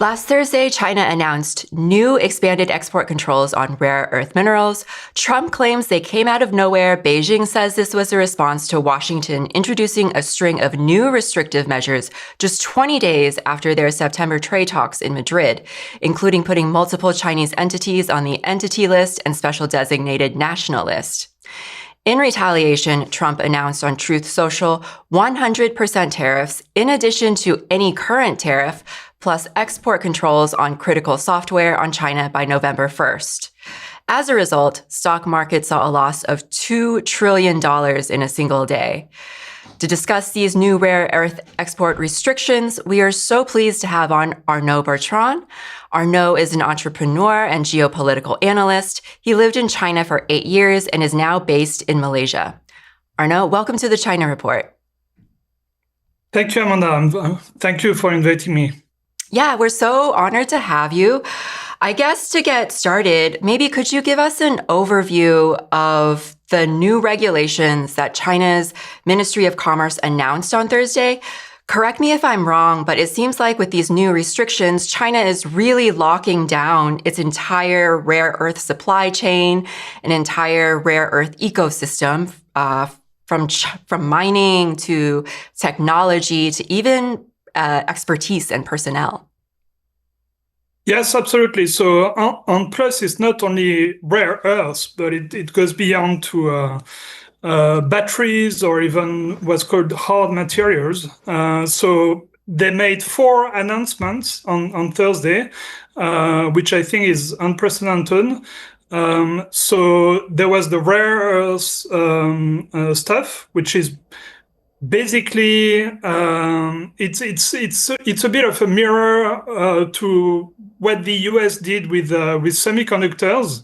Last Thursday, China announced new expanded export controls on rare earth minerals. Trump claims they came out of nowhere. Beijing says this was a response to Washington introducing a string of new restrictive measures just 20 days after their September trade talks in Madrid, including putting multiple Chinese entities on the entity list and special designated national list. In retaliation, Trump announced on Truth Social 100% tariffs in addition to any current tariff, plus export controls on critical software on China by November 1st. As a result, stock markets saw a loss of $2 trillion in a single day. To discuss these new rare earth export restrictions, we are so pleased to have on Arnaud Bertrand. Arnaud is an entrepreneur and geopolitical analyst. He lived in China for 8 years and is now based in Malaysia. Arnaud, welcome to the China Report. Thank you, Amanda. Thank you for inviting me. Yeah, we're so honored to have you. I guess to get started, maybe could you give us an overview of the new regulations that China's Ministry of Commerce announced on Thursday? Correct me if I'm wrong, but it seems like with these new restrictions, China is really locking down its entire rare earth supply chain, an entire rare earth ecosystem, from mining to technology to even expertise and personnel. Yes, absolutely. So on Plus, it's not only rare earths, but it goes beyond to batteries or even what's called hard materials. So they made 4 announcements on Thursday, which I think is unprecedented. So there was the rare earths stuff, which is basically it's a bit of a mirror to what the US did with semiconductors.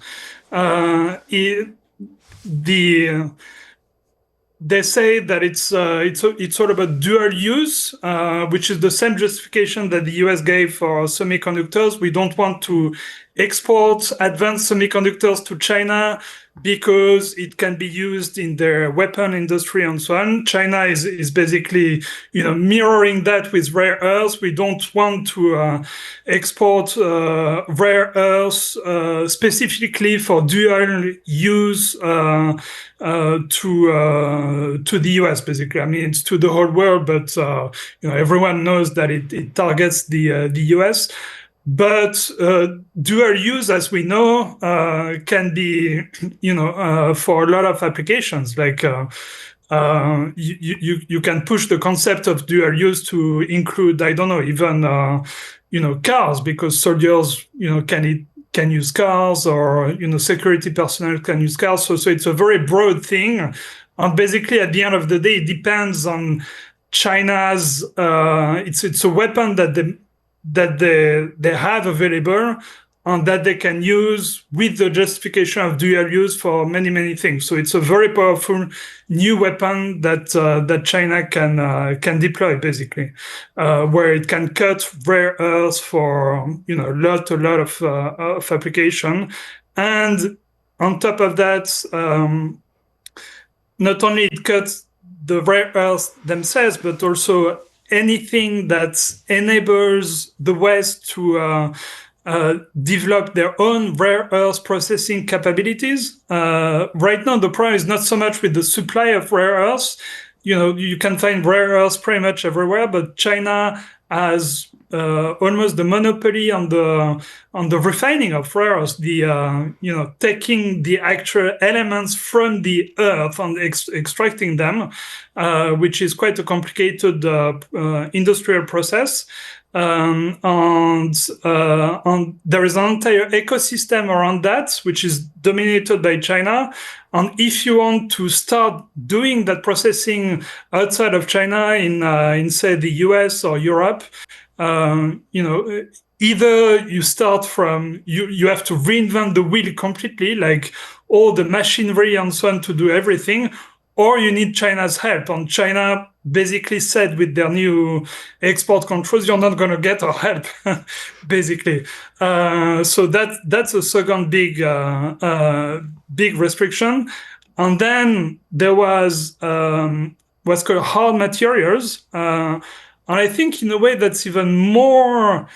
They say that it's sort of a dual use, which is the same justification that the US gave for semiconductors. We don't want to export advanced semiconductors to China because it can be used in their weapon industry and so on. China is basically, mirroring that with rare earths. We don't want to export rare earths specifically for dual use to the US. Basically, I mean it's to the whole world, but everyone knows that it targets the US. But dual use, as we know, can be, for a lot of applications. Like you can push the concept of dual use to include, I don't know, even cars, because soldiers, can use cars, or security personnel can use cars. So it's a very broad thing, and basically at the end of the day, it depends on China's. It's a weapon that they have available and that they can use with the justification of dual use for many things. So it's a very powerful new weapon that China can deploy, basically, where it can cut rare earths for a lot of application. And on top of that, not only it cuts the rare earths themselves, but also anything that enables the West to develop their own rare earth processing capabilities. Right now, the problem is not so much with the supply of rare earths. You can find rare earths pretty much everywhere, but China has almost the monopoly on the refining of rare earths, taking the actual elements from the earth and extracting them, which is quite a complicated industrial process. And there is an entire ecosystem around that, which is dominated by China. And if you want to start doing that processing outside of China in say the US or Europe, either you start from, you have to reinvent the wheel completely, like all the machinery and so on to do everything, or you need China's help. And China basically said with their new export controls, you're not going to get our help, basically. So that's a second big restriction. And then there was what's called hard materials. And I think in a way that's even more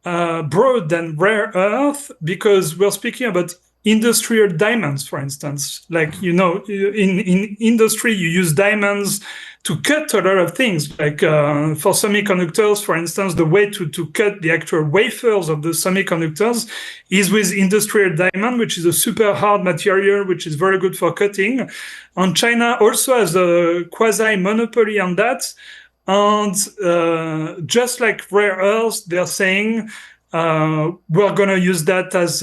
broad than rare earth because we're speaking about industrial diamonds, for instance. Like, in industry, you use diamonds to cut a lot of things. Like for semiconductors, for instance, the way to cut the actual wafers of the semiconductors is with industrial diamond, which is a super hard material, which is very good for cutting. And China also has a quasi-monopoly on that. And just like rare earths, they're saying we're going to use that as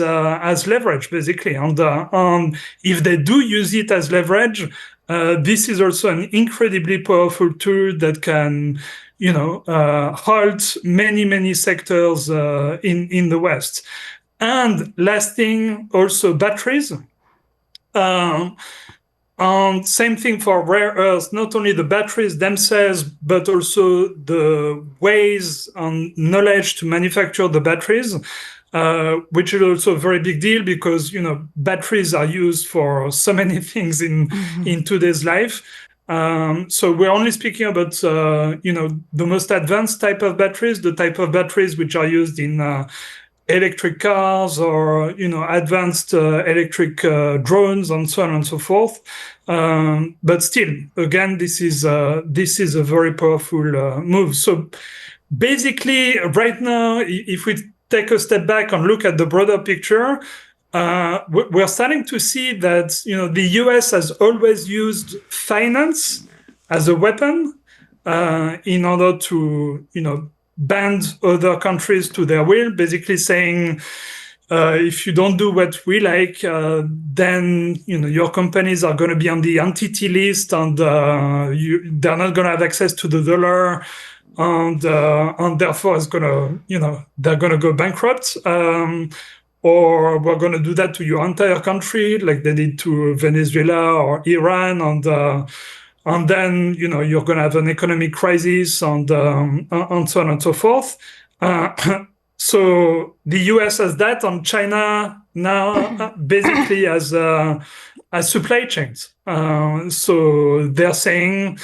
leverage, basically. And if they do use it as leverage, this is also an incredibly powerful tool that can, halt many sectors in the West. And last thing, also batteries. And same thing for rare earths, not only the batteries themselves, but also the ways and knowledge to manufacture the batteries, which is also a very big deal because, batteries are used for so many things in today's life. So we're only speaking about, the most advanced type of batteries, the type of batteries which are used in electric cars or advanced electric drones and so on and so forth. But still, again, this is a very powerful move. So basically, right now, if we take a step back and look at the broader picture, we're starting to see that the US has always used finance as a weapon in order to band other countries to their will, basically saying, if you don't do what we like, then your companies are going to be on the entity list, and they're not going to have access to the dollar, and therefore it's going to, they're going to go bankrupt. Or we're going to do that to your entire country, like they did to Venezuela or Iran, and then you're going to have an economic crisis and so on and so forth. So the US has that, and China now basically has supply chains. So they're saying,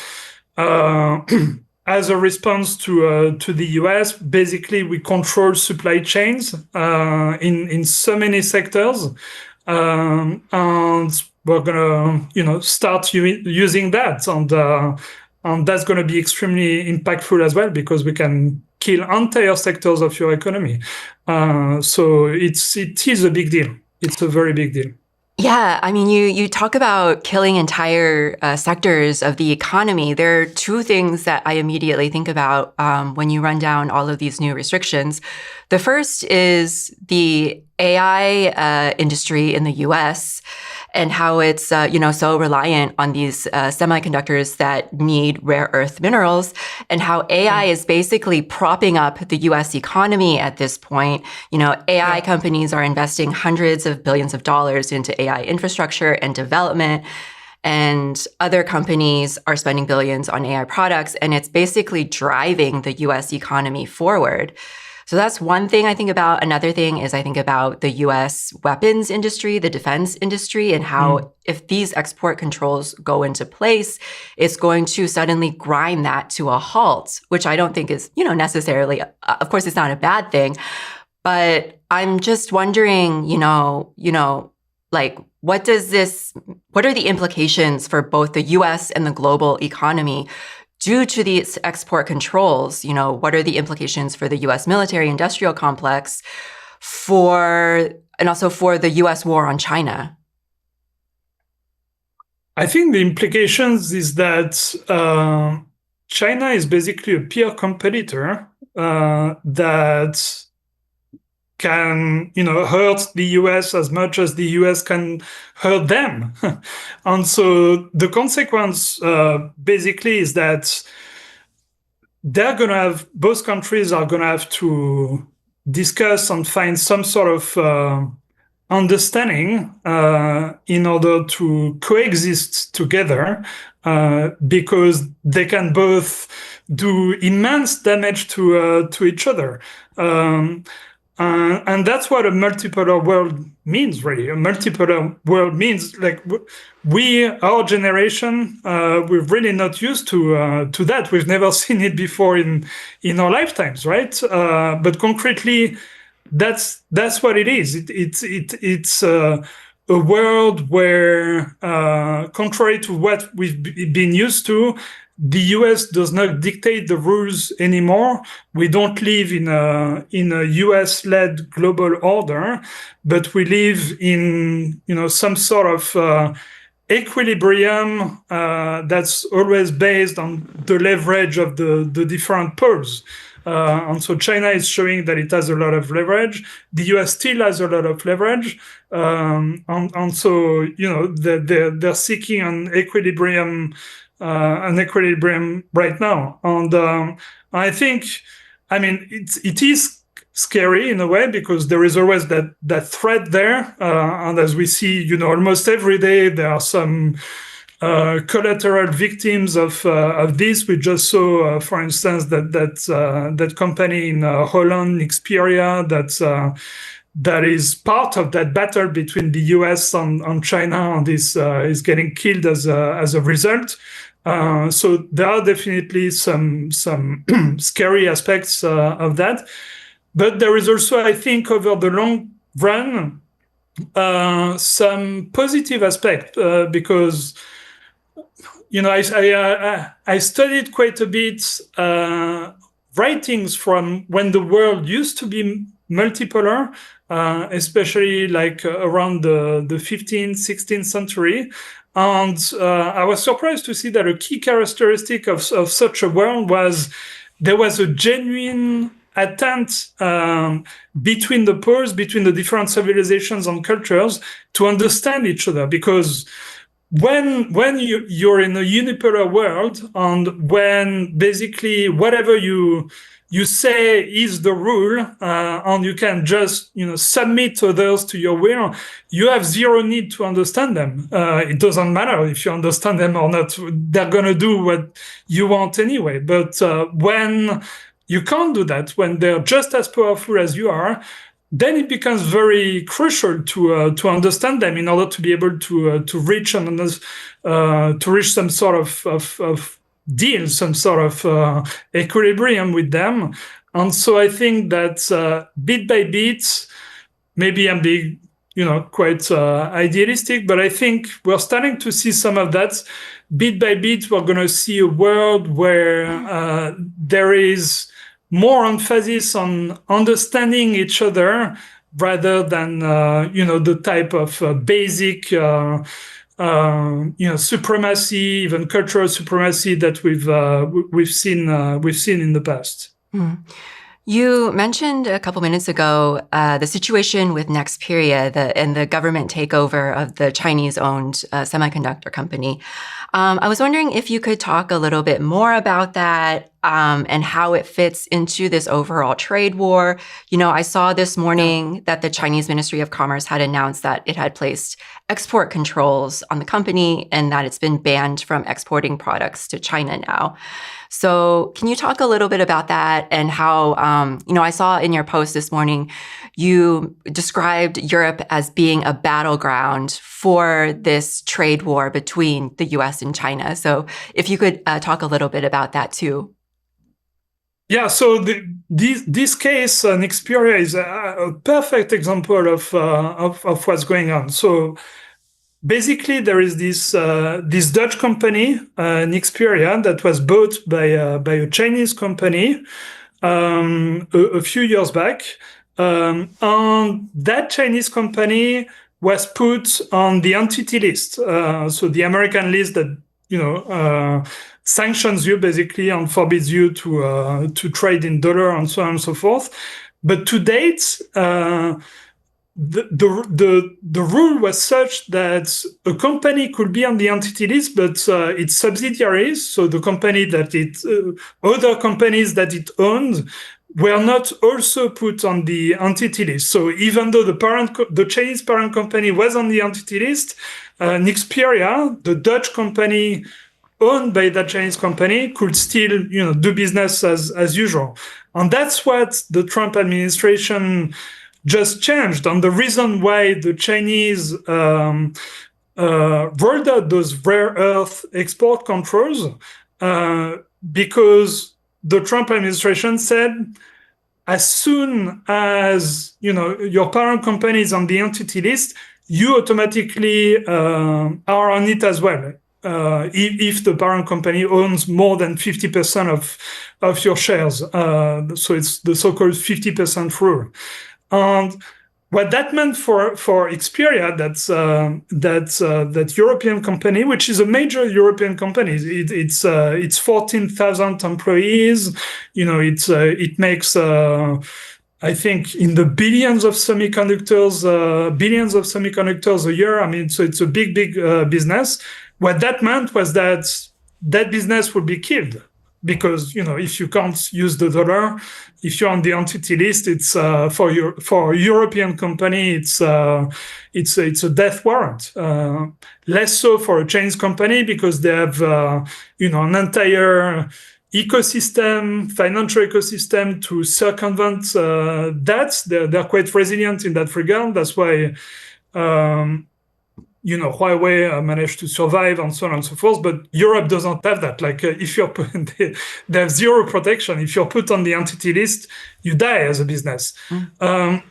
as a response to the US, basically we control supply chains in so many sectors, and we're gonna start using that, and that's going to be extremely impactful as well because we can kill entire sectors of your economy. So it is a big deal. It's a very big deal. Yeah, I mean, you talk about killing entire sectors of the economy. There are two things that I immediately think about when you run down all of these new restrictions. The first is the AI industry in the US and how it's so reliant on these semiconductors that need rare earth minerals, and how AI is basically propping up the US economy at this point. AI companies are investing hundreds of billions of dollars into AI infrastructure and development, and other companies are spending billions on AI products, and it's basically driving the US economy forward. So that's one thing I think about. Another thing is I think about the US weapons industry, the defense industry, and how if these export controls go into place, it's going to suddenly grind that to a halt, which I don't think is, necessarily, of course, it's not a bad thing. But I'm just wondering, like, what are the implications for both the US and the global economy due to these export controls? What are the implications for the US military industrial complex and also for the US war on China? I think the implications is that China is basically a peer competitor that can, hurt the US as much as the US can hurt them. And so the consequence basically is that both countries are going to have to discuss and find some sort of understanding in order to coexist together, because they can both do immense damage to each other. And that's what a multipolar world means, really. A multipolar world means like our generation, we're really not used to that. We've never seen it before in our lifetimes, right? But concretely, that's what it is. It's a world where, contrary to what we've been used to, the US does not dictate the rules anymore. We don't live in a US-led global order, but we live in some sort of equilibrium that's always based on the leverage of the different poles. And so China is showing that it has a lot of leverage. The US still has a lot of leverage. And so, they're seeking an equilibrium right now. And I think, it is scary in a way, because there is always that threat there. And as we see, almost every day, there are some collateral victims of this. We just saw, for instance, that company in Holland, Xperia, that is part of that battle between the US and China, and is getting killed as a result. So there are definitely some scary aspects of that, but there is also, I think, over the long run, some positive aspect, because I studied quite a bit writings from when the world used to be multipolar, especially like around the 15th, 16th century. And I was surprised to see that a key characteristic of such a world was there was a genuine attempt between the poles, between the different civilizations and cultures, to understand each other. Because when you're in a unipolar world, and when basically whatever you say is the rule, and you can just submit others to your will, you have zero need to understand them. It doesn't matter if you understand them or not; they're gonna do what you want anyway. But when you can't do that, when they're just as powerful as you are, then it becomes very crucial to understand them in order to be able to reach some sort of deal, some sort of equilibrium with them. And so I think that bit by bit, maybe I'm being quite idealistic, but I think we're starting to see some of that. Bit by bit, we're going to see a world where there is more emphasis on understanding each other rather than the type of basic supremacy, even cultural supremacy that we've seen in the past. Mm. You mentioned a couple minutes ago the situation with Nexperia and the government takeover of the Chinese-owned semiconductor company. I was wondering if you could talk a little bit more about that and how it fits into this overall trade war. I saw this morning that the Chinese Ministry of Commerce had announced that it had placed export controls on the company and that it's been banned from exporting products to China now. So can you talk a little bit about that and how, I saw in your post this morning, you described Europe as being a battleground for this trade war between the US and China. So if you could talk a little bit about that too. Yeah, so this case, Nexperia, is a perfect example of what's going on. So basically, there is this Dutch company, Nexperia, that was bought by a Chinese company a few years back. And that Chinese company was put on the entity list. So the American list that sanctions you basically and forbids you to trade in dollar and so on and so forth. But to date, the rule was such that a company could be on the entity list, but its subsidiaries, so the company that other companies that it owned, were not also put on the entity list. So even though the Chinese parent company was on the entity list, Nexperia, the Dutch company owned by that Chinese company could still, do business as usual. And that's what the Trump administration just changed. And the reason why the Chinese rolled out those rare earth export controls, because the Trump administration said, as soon as your parent company is on the entity list, you automatically are on it as well. If the parent company owns more than 50% of your shares, so it's the so-called 50% rule. And what that meant for Xperia, that European company, which is a major European company, it's 14,000 employees. It makes I think in the billions of semiconductors a year. I mean, so it's a big business. What that meant was that business would be killed, because if you can't use the dollar, if you're on the entity list, it's for a European company, it's a death warrant. Less so for a Chinese company, because they have an entire financial ecosystem to circumvent that. They're quite resilient in that regard. That's why Huawei managed to survive and so on and so forth. But Europe doesn't have that. Like if you're they have zero protection. If you're put on the entity list, you die as a business. And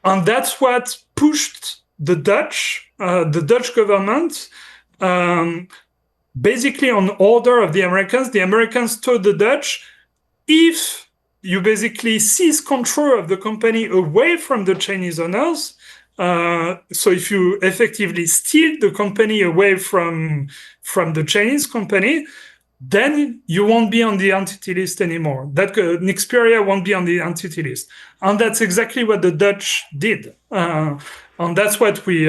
that's what pushed the Dutch government, basically on order of the Americans told the Dutch, if you basically seize control of the company away from the Chinese owners, so if you effectively steal the company away from the Chinese company, then you won't be on the entity list anymore. That Xperia won't be on the entity list. And that's exactly what the Dutch did. And that's what we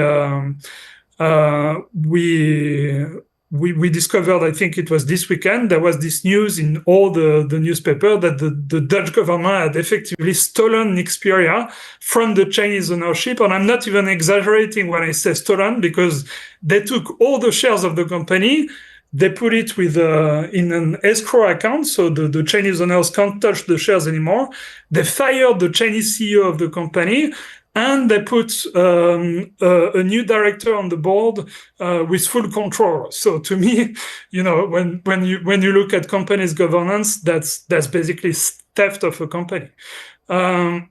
discovered, I think it was this weekend. There was this news in all the newspaper that the Dutch government had effectively stolen Xperia from the Chinese ownership. And I'm not even exaggerating when I say stolen, because they took all the shares of the company, they put it in an escrow account, so the Chinese owners can't touch the shares anymore. They fired the Chinese CEO of the company, and they put a new director on the board with full control. So to me, when you look at companies' governance, that's basically theft of a company. And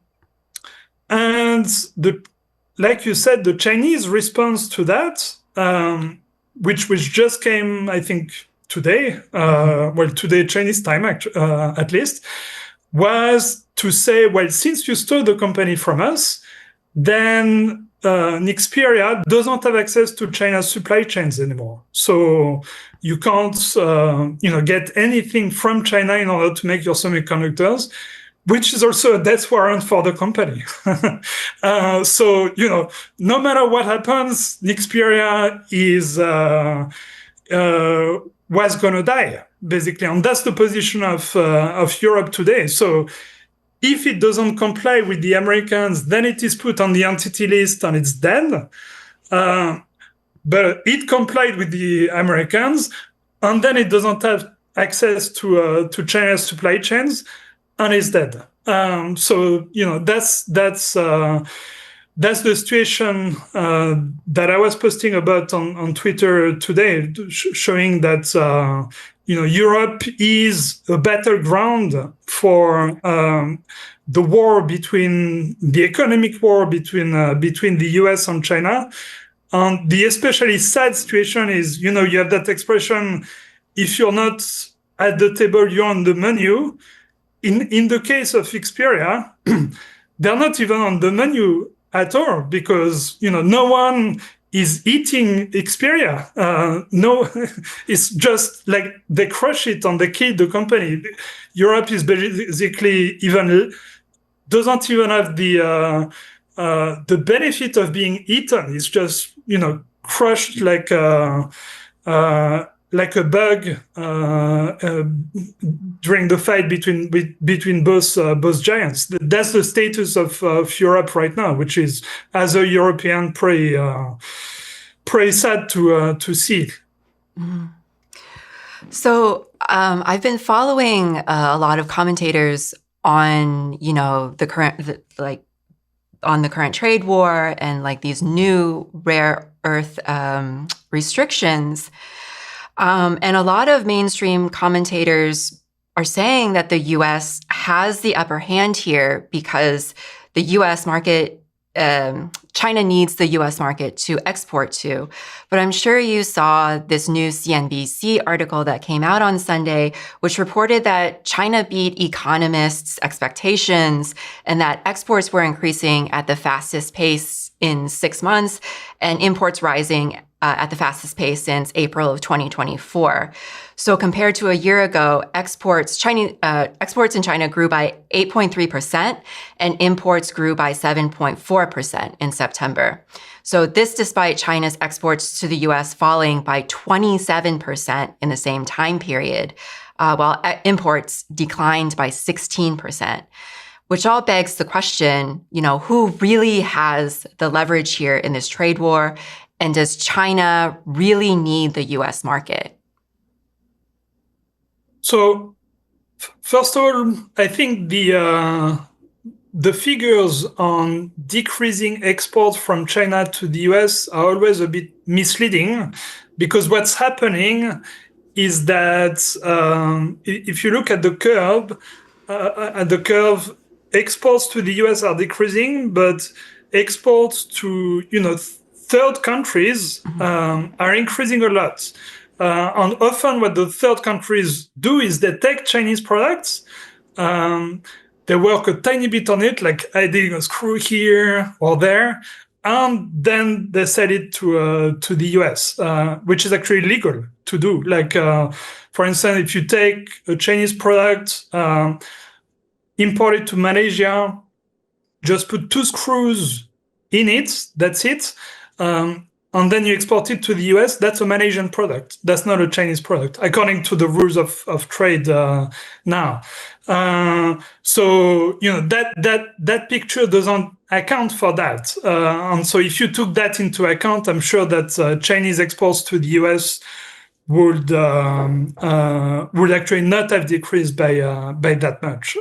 like you said, the Chinese response to that, which just came, I think, today, today Chinese time at least, was to say, well, since you stole the company from us, then Xperia doesn't have access to China's supply chains anymore. So you can't, get anything from China in order to make your semiconductors, which is also a death warrant for the company. So, no matter what happens, Xperia was going to die, basically. And that's the position of Europe today. So if it doesn't comply with the Americans, then it is put on the entity list and it's dead. But it complied with the Americans, and then it doesn't have access to China's supply chains, and it's dead. So that's the situation that I was posting about on Twitter today, showing that Europe is a battleground for the war the economic war between the US and China. And the especially sad situation is, you have that expression, if you're not at the table, you're on the menu. In the case of Xperia, they're not even on the menu at all, because no one is eating Xperia. No, it's just like they crush it and they kill the company. Europe is basically doesn't even have the benefit of being eaten. It's just crushed like a bug during the fight between both giants. That's the status of Europe right now, which is, as a European, pretty sad to see. Mm. So I've been following a lot of commentators on, the current trade war and like these new rare earth restrictions. And a lot of mainstream commentators are saying that the U.S. has the upper hand here because the U.S. market, China needs the U.S. market to export to. But I'm sure you saw this new CNBC article that came out on Sunday, which reported that China beat economists' expectations and that exports were increasing at the fastest pace in 6 months and imports rising at the fastest pace since April of 2024. So compared to a year ago, exports in China grew by 8.3% and imports grew by 7.4% in September. So this despite China's exports to the US falling by 27% in the same time period, while imports declined by 16%. Which all begs the question, who really has the leverage here in this trade war? And does China really need the US market? So, first of all, I think the figures on decreasing exports from China to the US are always a bit misleading, because what's happening is that if you look at the curve, exports to the US are decreasing, but exports to third countries are increasing a lot. And often what the third countries do is they take Chinese products, they work a tiny bit on it, like adding a screw here or there, and then they sell it to the US, which is actually legal to do. Like, for instance, if you take a Chinese product, import it to Malaysia, just put 2 screws in it, that's it. And then you export it to the US, that's a Malaysian product. That's not a Chinese product, according to the rules of trade now. So, that picture doesn't account for that. And so if you took that into account, I'm sure that Chinese exports to the US would actually not have decreased by that much.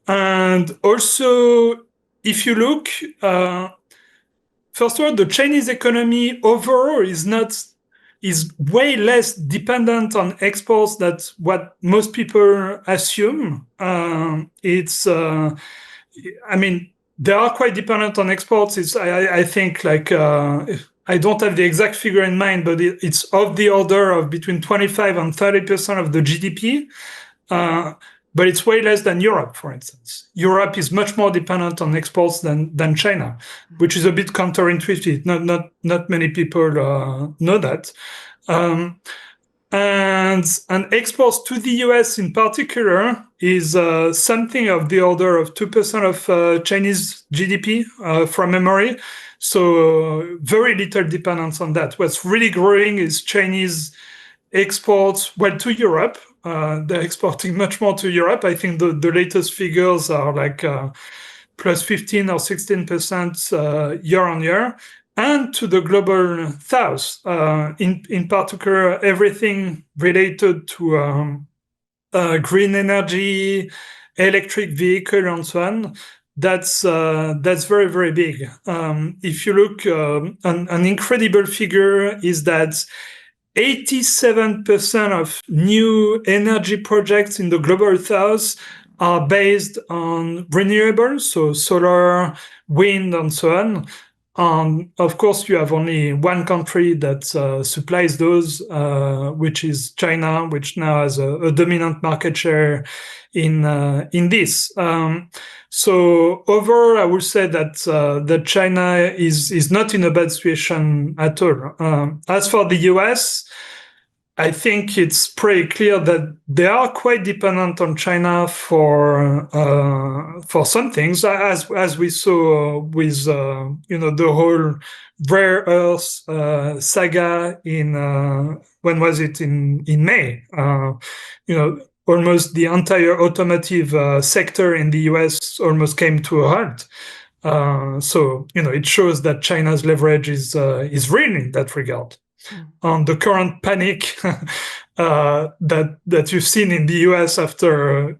And also, if you look, first of all, the Chinese economy overall is way less dependent on exports than what most people assume. They are quite dependent on exports. I think I don't have the exact figure in mind, but it's of the order of between 25 and 30% of the GDP. But it's way less than Europe, for instance. Europe is much more dependent on exports than China, which is a bit counterintuitive. Not many people know that. And exports to the US in particular is something of the order of 2% of Chinese GDP from memory. So very little dependence on that. What's really growing is Chinese exports, to Europe. They're exporting much more to Europe. I think the latest figures are like plus 15 or 16% year on year, and to the global south, in particular, everything related to green energy, electric vehicle, and so on. That's very, very big. If you look, an incredible figure is that 87% of new energy projects in the global south are based on renewables, so solar, wind, and so on. Of course, you have only one country that supplies those, which is China, which now has a dominant market share in this. So overall, I would say that China is not in a bad situation at all. As for the US, I think it's pretty clear that they are quite dependent on China for some things, as we saw with the whole rare earth saga in when was it in May? Almost the entire automotive sector in the US almost came to a halt. So it shows that China's leverage is real in that regard. On the current panic that you've seen in the US after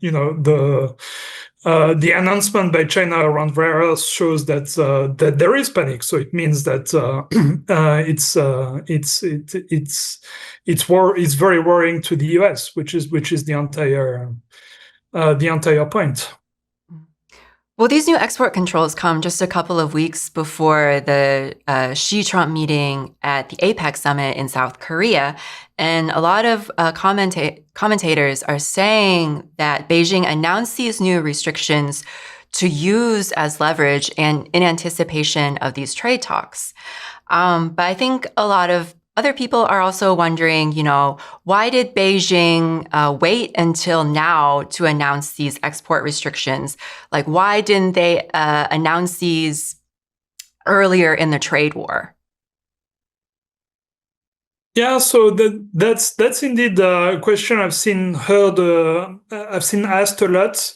the announcement by China around rare earths shows that there is panic. So it means that it's very worrying to the US, which is the entire point. Well, these new export controls come just a couple of weeks before the Xi-Trump meeting at the APEC summit in South Korea. And a lot of commentators are saying that Beijing announced these new restrictions to use as leverage and in anticipation of these trade talks. But I think a lot of other people are also wondering, why did Beijing wait until now to announce these export restrictions? Like, why didn't they announce these earlier in the trade war? Yeah, so that's indeed a question I've seen asked a lot.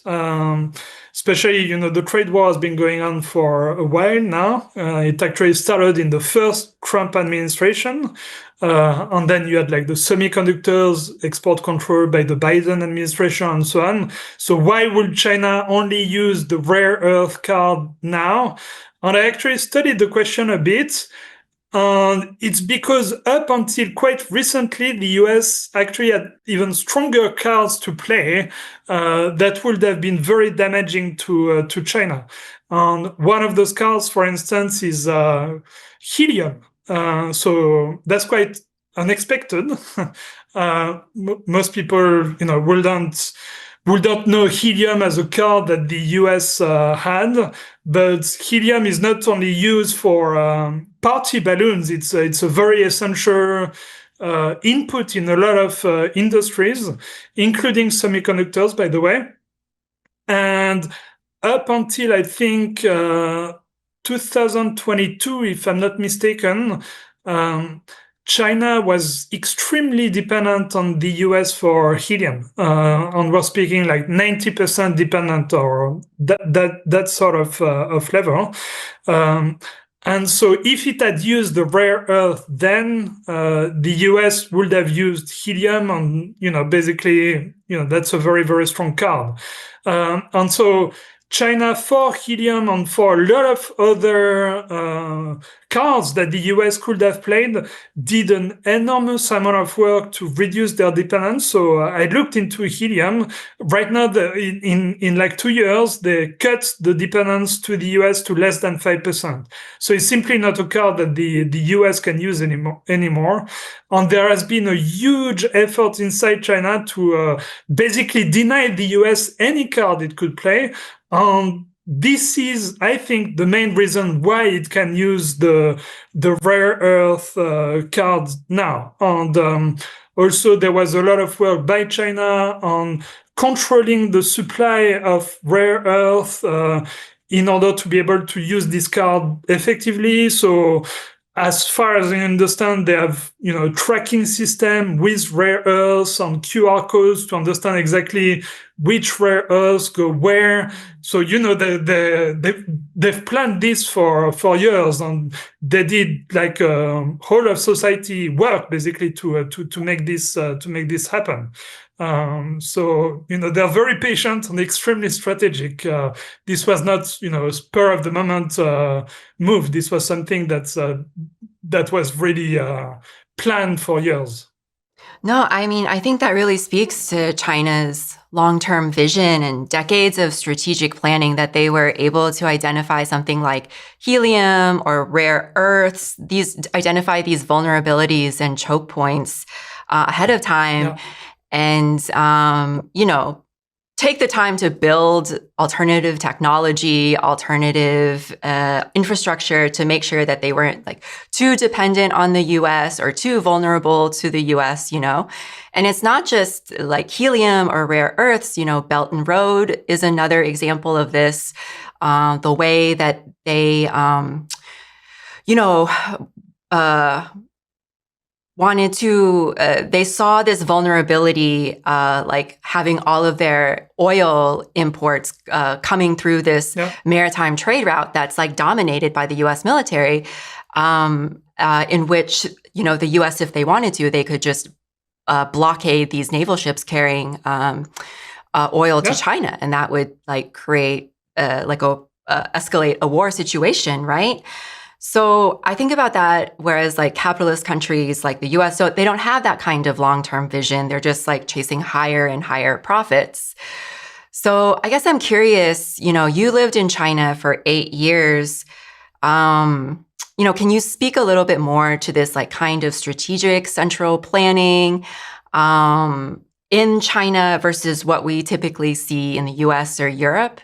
Especially, the trade war has been going on for a while now. It actually started in the first Trump administration, and then you had like the semiconductors export control by the Biden administration and so on. So why would China only use the rare earth card now? And I actually studied the question a bit. And it's because up until quite recently, the US actually had even stronger cards to play that would have been very damaging to China. And one of those cards, for instance, is helium. So that's quite unexpected. Most people, wouldn't know helium as a card that the US had, but helium is not only used for party balloons. It's a very essential input in a lot of industries, including semiconductors, by the way. And up until, I think, 2022, if I'm not mistaken, China was extremely dependent on the US for helium, and we're speaking like 90% dependent, or that sort of level. And so if it had used the rare earth, then the US would have used helium, and basically, that's a very, very strong card. And so China, for helium and for a lot of other cards that the US could have played, did an enormous amount of work to reduce their dependence. So I looked into helium. Right now, in like 2 years, they cut the dependence to the US to less than 5%. So it's simply not a card that the US can use anymore. And there has been a huge effort inside China to basically deny the US any card it could play. This is, I think, the main reason why it can use the rare earth cards now. And also, there was a lot of work by China on controlling the supply of rare earth in order to be able to use this card effectively. So, as far as I understand, they have, tracking system with rare earths and QR codes to understand exactly which rare earths go where. So, they've planned this for years, and they did like whole of society work basically to make this happen. So, they're very patient and extremely strategic. This was not, a spur of the moment move. This was something that was really planned for years. No, I mean, I think that really speaks to China's long-term vision and decades of strategic planning, that they were able to identify something like helium or rare earths, identify these vulnerabilities and choke points ahead of time. Yeah. And, take the time to build alternative technology, alternative infrastructure to make sure that they weren't like too dependent on the US or too vulnerable to the US, And it's not just like helium or rare earths, Belt and Road is another example of this. The way that they, wanted to, they saw this vulnerability, like having all of their oil imports coming through this maritime trade route that's like dominated by the US military, in which, the US, if they wanted to, they could just blockade these naval ships carrying oil to China, and that would like create escalate a war situation, right? So I think about that, whereas like capitalist countries like the US, so they don't have that kind of long-term vision. They're just like chasing higher and higher profits. So I guess I'm curious, you know, you lived in China for 8 years. You know, can you speak a little bit more to this like kind of strategic central planning in China versus what we typically see in the US or Europe?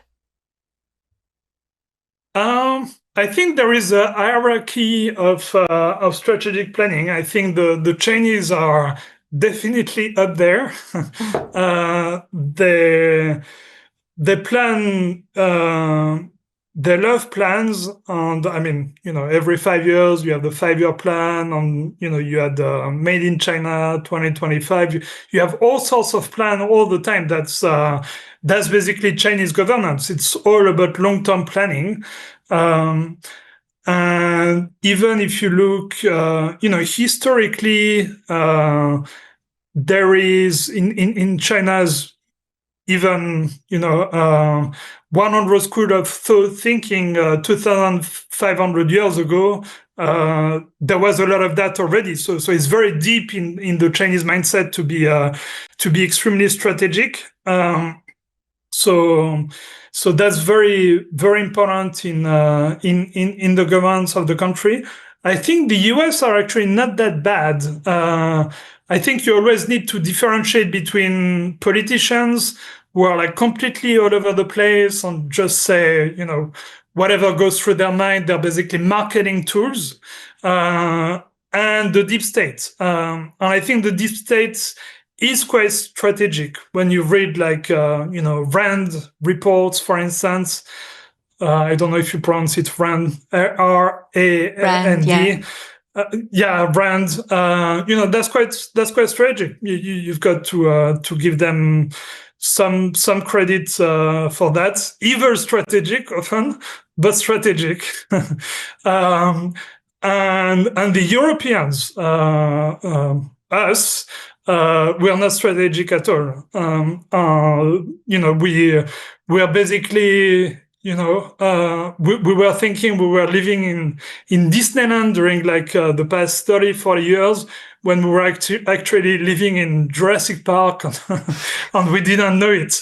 I think there is a hierarchy of strategic planning. I think the Chinese are definitely up there. They plan. They love plans, and I mean, you know, every 5 years you have the 5-year plan, and you know, you had Made in China 2025. You have all sorts of plan all the time. That's basically Chinese governance. It's all about long-term planning. And even if you look, you know, historically, there is in China's even, you know, 100 school of thinking 2,500 years ago, there was a lot of that already. So it's very deep in the Chinese mindset to be extremely strategic. So that's very, very important in the governance of the country. I think the US are actually not that bad. I think you always need to differentiate between politicians who are like completely all over the place and just say, you know, whatever goes through their mind. They're basically marketing tools, and the deep state. And I think the deep state is quite strategic when you read like, you know, RAND reports, for instance. I don't know if you pronounce it RAND, RAND. Yeah, RAND. You know, that's quite strategic. You've got to give them some credit for that. Either strategic often, but strategic. And the Europeans, us, we are not strategic at all. You know, we are basically, you know, we were thinking we were living in Disneyland during like the past 30, 40 years when we were actually living in Jurassic Park, and we didn't know it.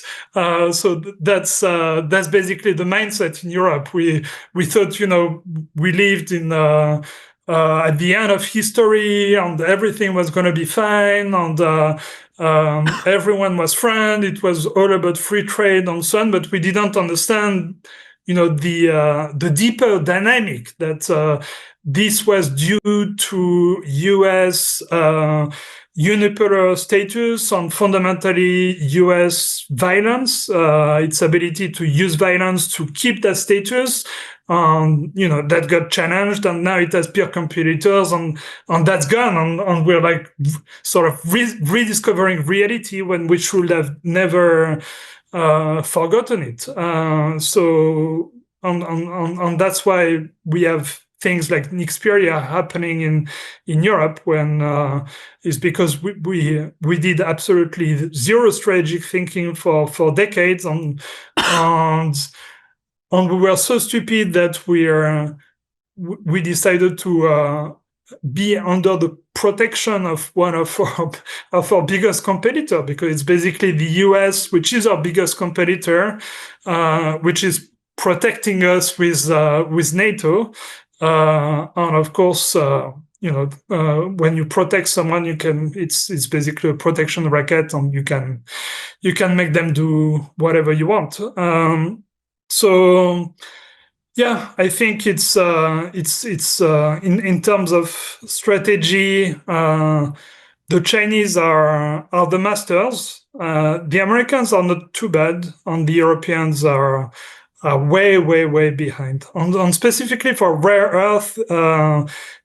So that's basically the mindset in Europe. We thought, you know, we lived in at the end of history, and everything was going to be fine, and everyone was friend. It was all about free trade and so on, but we didn't understand, you know, the deeper dynamic that this was due to U.S. unipolar status and fundamentally U.S. violence, its ability to use violence to keep that status. You know, that got challenged, and now it has peer competitors, and that's gone, and we're like sort of rediscovering reality when we should have never forgotten it. So that's why we have things like Nixperia happening in Europe, when is because we did absolutely zero strategic thinking for decades, and we were so stupid that we decided to be under the protection of one of our biggest competitor, because it's basically the US, which is our biggest competitor, which is protecting us with NATO. And of course, you know, when you protect someone, it's basically a protection racket, and you can make them do whatever you want. So yeah, I think it's in terms of strategy, the Chinese are the masters. The Americans are not too bad, and the Europeans are way behind. And specifically for rare earth,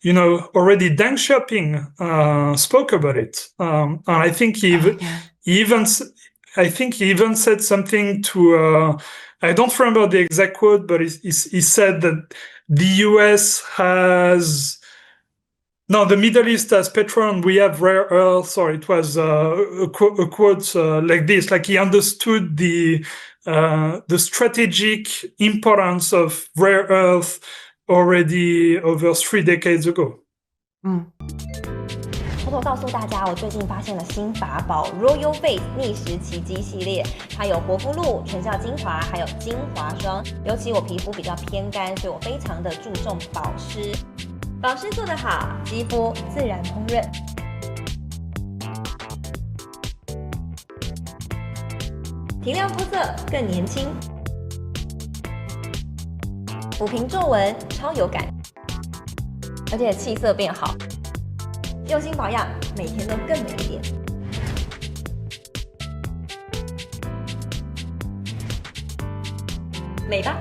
you know, already Deng Xiaoping spoke about it, and I think he even said something to. I don't remember the exact quote, but he said that the US has No, the Middle East has petrol and we have rare earths, or it was a quote like this, like he understood the strategic importance of rare earth already over 3 decades ago. 偷偷告诉大家，我最近发现了新法宝 Royal Face 逆时奇迹系列，它有活肤露、全效精华，还有精华霜。尤其我皮肤比较偏干，所以我非常的注重保湿。保湿做得好，肌肤自然烹饪。提亮肤色更年轻，抚平皱纹超有感，而且气色变好。用心保养，每天都更美一点。美吧。